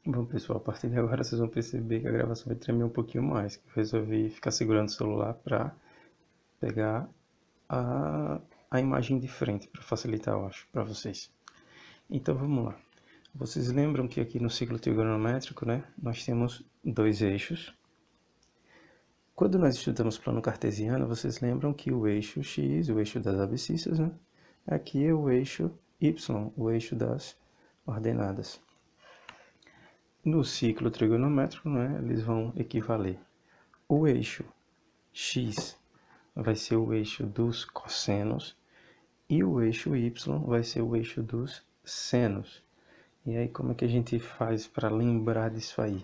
Bom, pessoal, a partir de agora vocês vão perceber que a gravação vai tremer um pouquinho mais. Eu resolvi ficar segurando o celular para pegar a imagem de frente, para facilitar, eu acho, para vocês. Então, vamos lá. Vocês lembram que aqui no ciclo trigonométrico, né, nós temos dois eixos. Quando nós estudamos plano cartesiano, vocês lembram que o eixo x, o eixo das abscissas, né, aqui é o eixo y, o eixo das ordenadas. No ciclo trigonométrico, né, eles vão equivaler. O eixo x vai ser o eixo dos cossenos e o eixo y vai ser o eixo dos senos. E aí, como é que a gente faz para lembrar disso aí?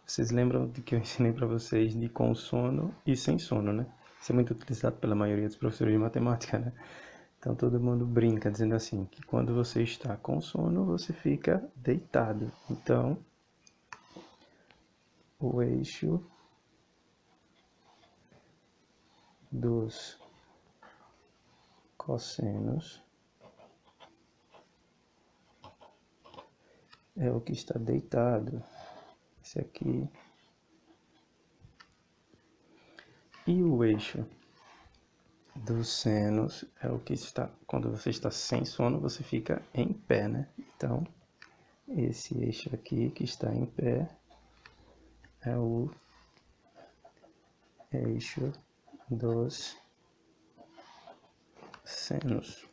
Vocês lembram de que eu ensinei para vocês de com sono e sem sono, né? Isso é muito utilizado pela maioria dos professores de matemática, né? Então todo mundo brinca dizendo assim, que quando você está com sono, você fica deitado. Então, o eixo dos cossenos é o que está deitado. Esse aqui. E o eixo dos senos é o que está... Quando você está sem sono, você fica em pé, né? Então, esse eixo aqui que está em pé é o eixo dos senos.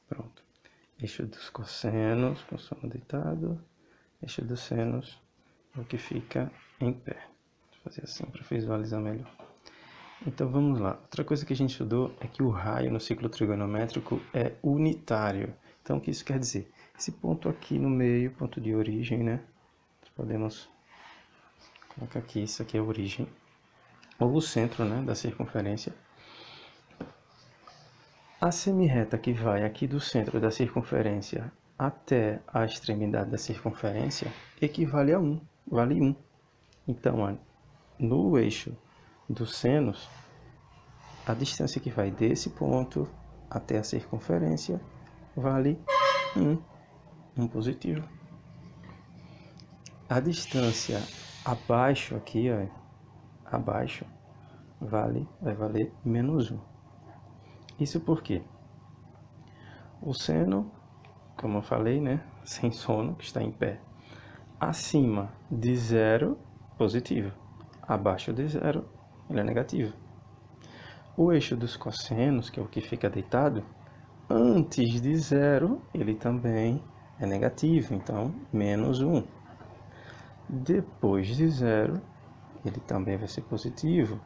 Pronto. Eixo dos cossenos, com sono deitado. Eixo dos senos é o que fica em pé. Vou fazer assim para visualizar melhor. Então vamos lá. Outra coisa que a gente estudou é que o raio no ciclo trigonométrico é unitário. Então o que isso quer dizer? Esse ponto aqui no meio, ponto de origem, né? Podemos colocar aqui, isso aqui é a origem. Ou o centro, né, da circunferência. A semirreta que vai aqui do centro da circunferência até a extremidade da circunferência equivale a 1, vale 1. Então, no eixo dos senos, a distância que vai desse ponto até a circunferência vale 1 positivo. A distância abaixo aqui, ó, abaixo, vai valer menos 1. Isso porque o seno, como eu falei, né, sem sono, que está em pé, acima de 0, positivo. Abaixo de 0, ele é negativo. O eixo dos cossenos, que é o que fica deitado, antes de 0, ele também é negativo, então menos 1. Depois de 0, ele também vai ser positivo,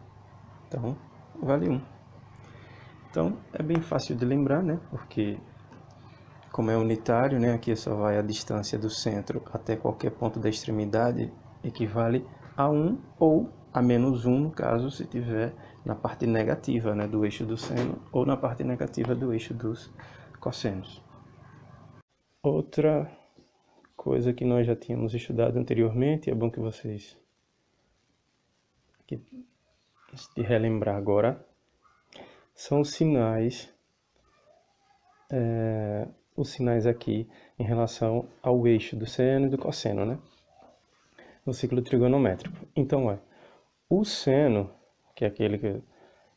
então vale 1. Então é bem fácil de lembrar, né? Porque como é unitário, né? Aqui só vai a distância do centro até qualquer ponto da extremidade, equivale a 1 ou a menos 1, no caso, se tiver na parte negativa, né, do eixo do seno ou na parte negativa do eixo dos cossenos. Outra coisa que nós já tínhamos estudado anteriormente, é bom que vocês de relembrar agora, são os sinais aqui em relação ao eixo do seno e do cosseno, né? No ciclo trigonométrico. Então, o seno, que é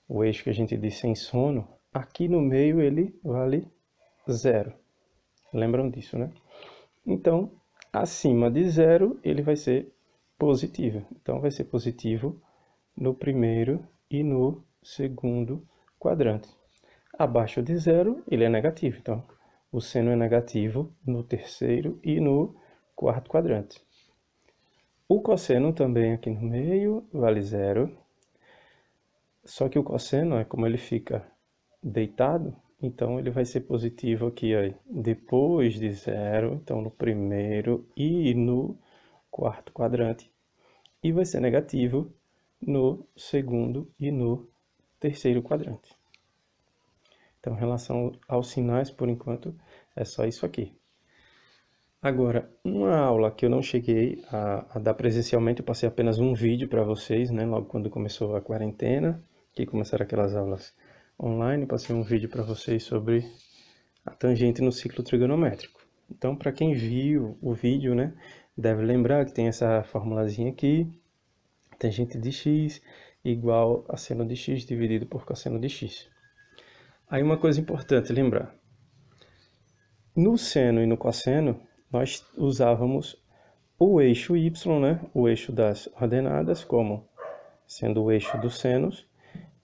o eixo que a gente diz sem sono, aqui no meio ele vale 0. Lembram disso, né? Então, acima de 0, ele vai ser positivo. Então, vai ser positivo no primeiro e no segundo quadrante. Abaixo de 0, ele é negativo. Então, o seno é negativo no terceiro e no quarto quadrante. O cosseno também aqui no meio vale 0. Só que o cosseno, como ele fica deitado, então ele vai ser positivo aqui, ó, depois de 0, então no primeiro e no quarto quadrante. E vai ser negativo no segundo e no terceiro quadrante. Então, em relação aos sinais, por enquanto, é só isso aqui. Agora, uma aula que eu não cheguei a dar presencialmente, eu passei apenas um vídeo para vocês, né? Logo quando começou a quarentena, que começaram aquelas aulas online, passei um vídeo para vocês sobre a tangente no ciclo trigonométrico. Então, para quem viu o vídeo, né, deve lembrar que tem essa formulazinha aqui, tangente de x igual a seno de x dividido por cosseno de x. Aí uma coisa importante lembrar. No seno e no cosseno, nós usávamos o eixo y, né, o eixo das ordenadas, como sendo o eixo dos senos,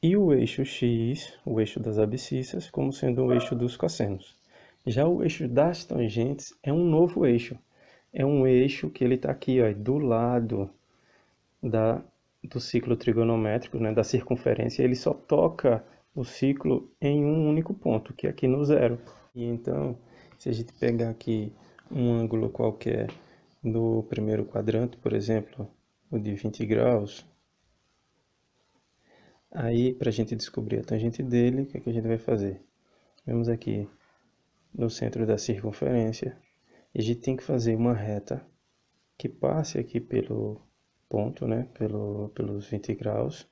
e o eixo x, o eixo das abscissas, como sendo o eixo dos cossenos. Já o eixo das tangentes é um novo eixo. É um eixo que ele está aqui, ó, do lado do ciclo trigonométrico, né, da circunferência. Ele só toca o ciclo em um único ponto, que é aqui no zero. E então, se a gente pegar aqui um ângulo qualquer no primeiro quadrante, por exemplo, o de 20 graus, aí para a gente descobrir a tangente dele, o que a gente vai fazer? Vemos aqui no centro da circunferência, e a gente tem que fazer uma reta que passe aqui pelo ponto, né, pelos 20 graus,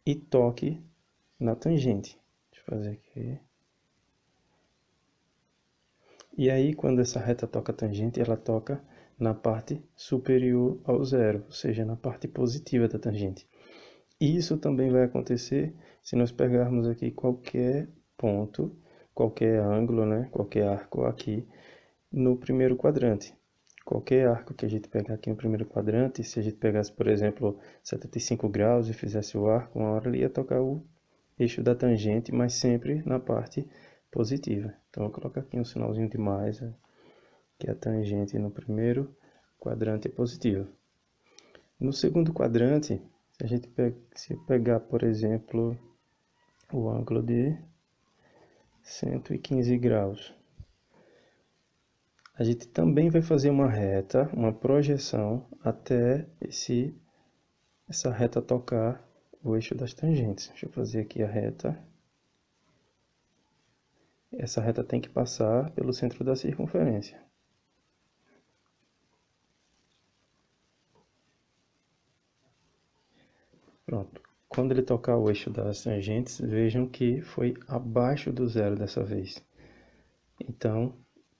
e toque na tangente. Deixa eu fazer aqui. E aí, quando essa reta toca a tangente, ela toca na parte superior ao zero, ou seja, na parte positiva da tangente. E isso também vai acontecer se nós pegarmos aqui qualquer ponto, qualquer ângulo, né, qualquer arco aqui no primeiro quadrante. Qualquer arco que a gente pegar aqui no primeiro quadrante, se a gente pegasse, por exemplo, 75 graus e fizesse o arco, uma hora ele ia tocar o eixo da tangente, mas sempre na parte positiva. Então, eu vou colocar aqui um sinalzinho de mais, que a tangente no primeiro quadrante é positiva. No segundo quadrante, se a gente pegar, por exemplo, o ângulo de 115 graus, a gente também vai fazer uma reta, uma projeção até essa reta tocar o eixo das tangentes. Deixa eu fazer aqui a reta. Essa reta tem que passar pelo centro da circunferência. Pronto. Quando ele tocar o eixo das tangentes, vejam que foi abaixo do zero dessa vez. Então,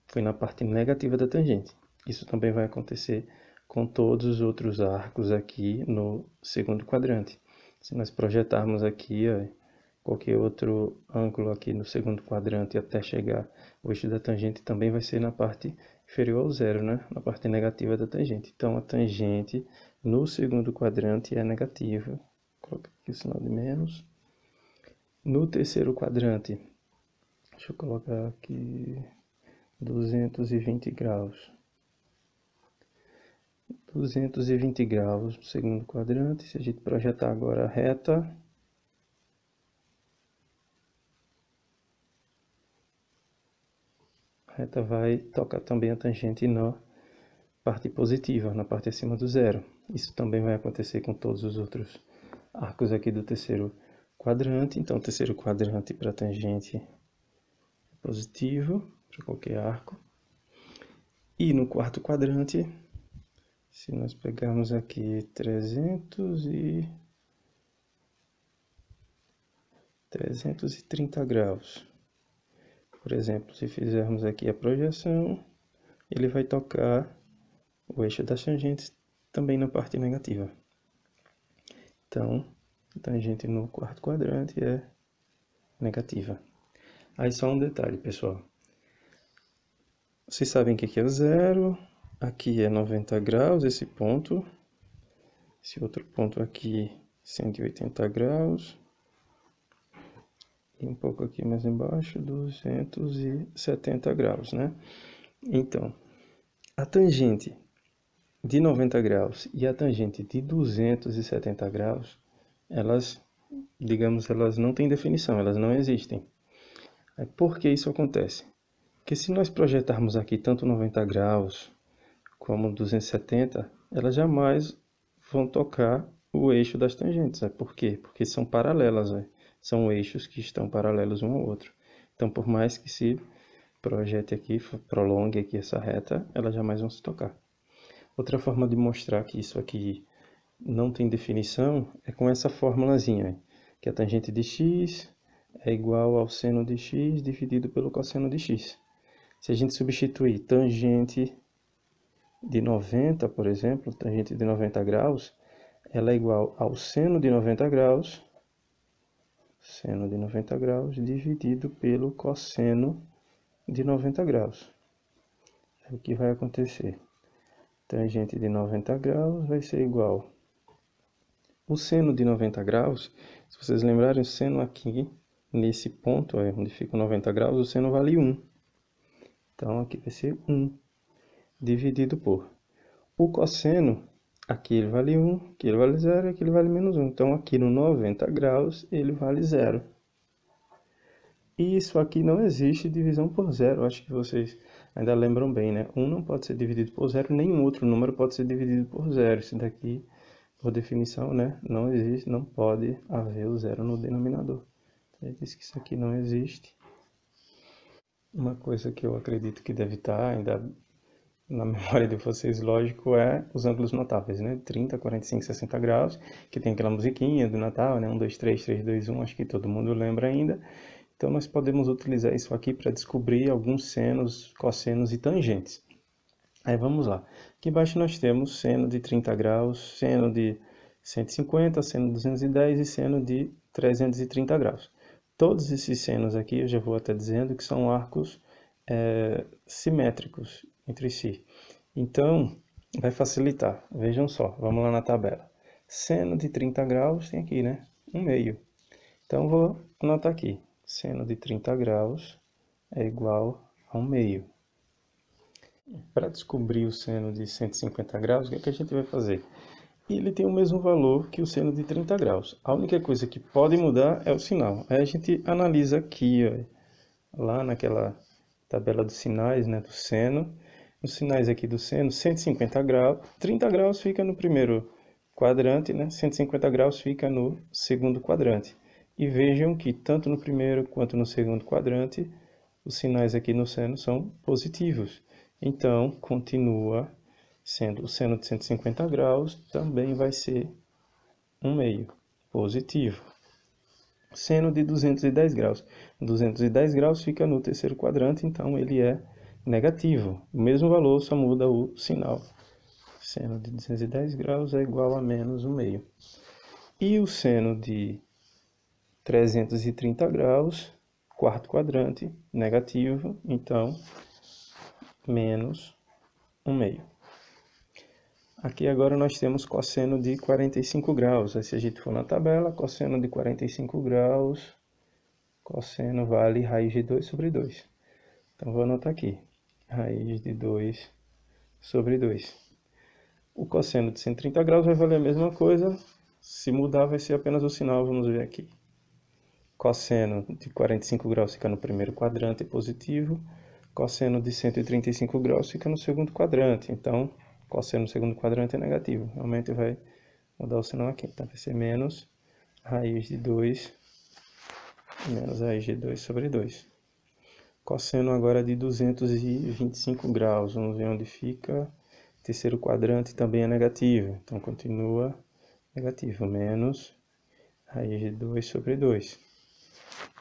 foi na parte negativa da tangente. Isso também vai acontecer com todos os outros arcos aqui no segundo quadrante. Se nós projetarmos aqui, ó, qualquer outro ângulo aqui no segundo quadrante até chegar o eixo da tangente, também vai ser na parte inferior ao zero, né? Na parte negativa da tangente. Então, a tangente no segundo quadrante é negativa. Vou colocar aqui o sinal de menos. No terceiro quadrante, deixa eu colocar aqui 220 graus. 220 graus no segundo quadrante. Se a gente projetar agora a reta, reta vai tocar também a tangente na parte positiva, na parte acima do zero. Isso também vai acontecer com todos os outros arcos aqui do terceiro quadrante. Então, o terceiro quadrante para a tangente é positivo, para qualquer arco. E no quarto quadrante, se nós pegarmos aqui 330 graus, por exemplo, se fizermos aqui a projeção, ele vai tocar o eixo das tangentes também na parte negativa. Então, a tangente no quarto quadrante é negativa. Aí só um detalhe, pessoal. Vocês sabem que aqui é zero, aqui é 90 graus, esse ponto. Esse outro ponto aqui, 180 graus. E um pouco aqui mais embaixo, 270 graus, né? Então, a tangente de 90 graus e a tangente de 270 graus, elas, digamos, elas não têm definição, elas não existem. Por que isso acontece? Porque se nós projetarmos aqui tanto 90 graus como 270, elas jamais vão tocar o eixo das tangentes. Por quê? Porque são paralelas, são eixos que estão paralelos um ao outro. Então, por mais que se projete aqui, prolongue aqui essa reta, elas jamais vão se tocar. Outra forma de mostrar que isso aqui não tem definição é com essa formulazinha, que a tangente de x é igual ao seno de x dividido pelo cosseno de x. Se a gente substituir tangente de 90, por exemplo, tangente de 90 graus, ela é igual ao seno de 90 graus, dividido pelo cosseno de 90 graus. O que vai acontecer? Tangente de 90 graus vai ser igual. O seno de 90 graus, se vocês lembrarem, o seno aqui, nesse ponto, onde fica 90 graus, o seno vale 1. Então, aqui vai ser 1, dividido por. O cosseno, aqui ele vale 1, aqui ele vale 0, aqui ele vale menos 1. Então, aqui no 90 graus, ele vale 0. E isso aqui não existe divisão por 0. Acho que vocês ainda lembram bem, né? 1 não pode ser dividido por 0, nenhum outro número pode ser dividido por 0. Isso daqui, por definição, né? Não existe, não pode haver o 0 no denominador. Então, ele diz que isso aqui não existe. Uma coisa que eu acredito que deve estar ainda na memória de vocês, lógico, é os ângulos notáveis, né? 30, 45, 60 graus, que tem aquela musiquinha do Natal, né? 1, 2, 3, 3, 2, 1, acho que todo mundo lembra ainda. Então, nós podemos utilizar isso aqui para descobrir alguns senos, cossenos e tangentes. Aí, vamos lá. Aqui embaixo nós temos seno de 30 graus, seno de 150, seno de 210 e seno de 330 graus. Todos esses senos aqui, eu já vou até dizendo que são arcos simétricos entre si. Então, vai facilitar. Vejam só, vamos lá na tabela. Seno de 30 graus tem aqui, né? 1/2. Então, vou anotar aqui. Seno de 30 graus é igual a 1/2. Para descobrir o seno de 150 graus, o que é que a gente vai fazer? Ele tem o mesmo valor que o seno de 30 graus. A única coisa que pode mudar é o sinal. Aí a gente analisa aqui, ó, lá naquela tabela dos sinais, né, do seno. Os sinais aqui do seno, 150 graus, 30 graus fica no primeiro quadrante, né? 150 graus fica no segundo quadrante. E vejam que tanto no primeiro quanto no segundo quadrante, os sinais aqui no seno são positivos. Então, continua sendo o seno de 150 graus, também vai ser 1/2, positivo. Seno de 210 graus. 210 graus fica no terceiro quadrante, então ele é negativo. O mesmo valor, só muda o sinal. Seno de 210 graus é igual a menos 1/2. E o seno de 330 graus, quarto quadrante, negativo, então menos 1/2. Aqui agora nós temos cosseno de 45 graus. Aí, se a gente for na tabela, cosseno de 45 graus, cosseno vale raiz de 2 sobre 2. Então, vou anotar aqui, raiz de 2 sobre 2. O cosseno de 130 graus vai valer a mesma coisa. Se mudar, vai ser apenas o sinal, vamos ver aqui. Cosseno de 45 graus fica no primeiro quadrante, positivo. Cosseno de 135 graus fica no segundo quadrante. Então, cosseno no segundo quadrante é negativo. Realmente vai mudar o sinal aqui. Então, vai ser menos raiz de 2, menos raiz de 2 sobre 2. Cosseno agora de 225 graus. Vamos ver onde fica. Terceiro quadrante também é negativo. Então, continua negativo. Menos raiz de 2 sobre 2.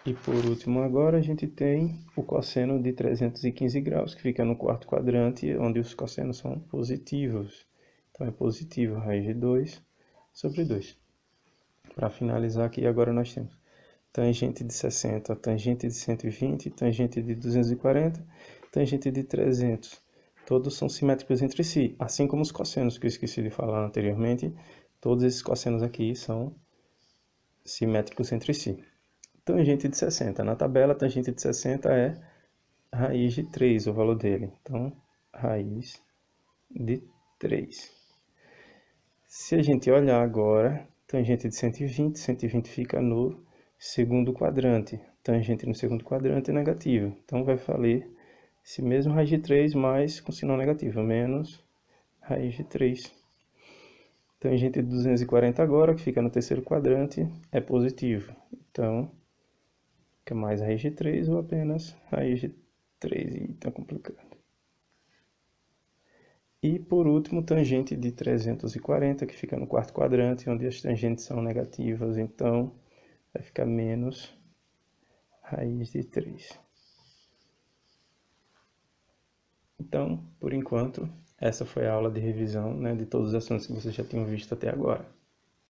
E por último agora a gente tem o cosseno de 315 graus, que fica no quarto quadrante, onde os cossenos são positivos. Então é positivo raiz de 2 sobre 2. Para finalizar aqui, agora nós temos tangente de 60, tangente de 120, tangente de 240, tangente de 300. Todos são simétricos entre si, assim como os cossenos que eu esqueci de falar anteriormente. Todos esses cossenos aqui são simétricos entre si. Tangente de 60. Na tabela, tangente de 60 é raiz de 3, o valor dele. Então, raiz de 3. Se a gente olhar agora, tangente de 120, 120 fica no segundo quadrante. Tangente no segundo quadrante é negativo. Então, vai valer esse mesmo raiz de 3, mas com sinal negativo, menos raiz de 3. Tangente de 240 agora, que fica no terceiro quadrante, é positivo. Então, fica mais raiz de 3 ou apenas raiz de 3, e tá complicado. E por último, tangente de 340, que fica no quarto quadrante, onde as tangentes são negativas, então vai ficar menos raiz de 3. Então, por enquanto, essa foi a aula de revisão, né, de todos os assuntos que vocês já tinham visto até agora.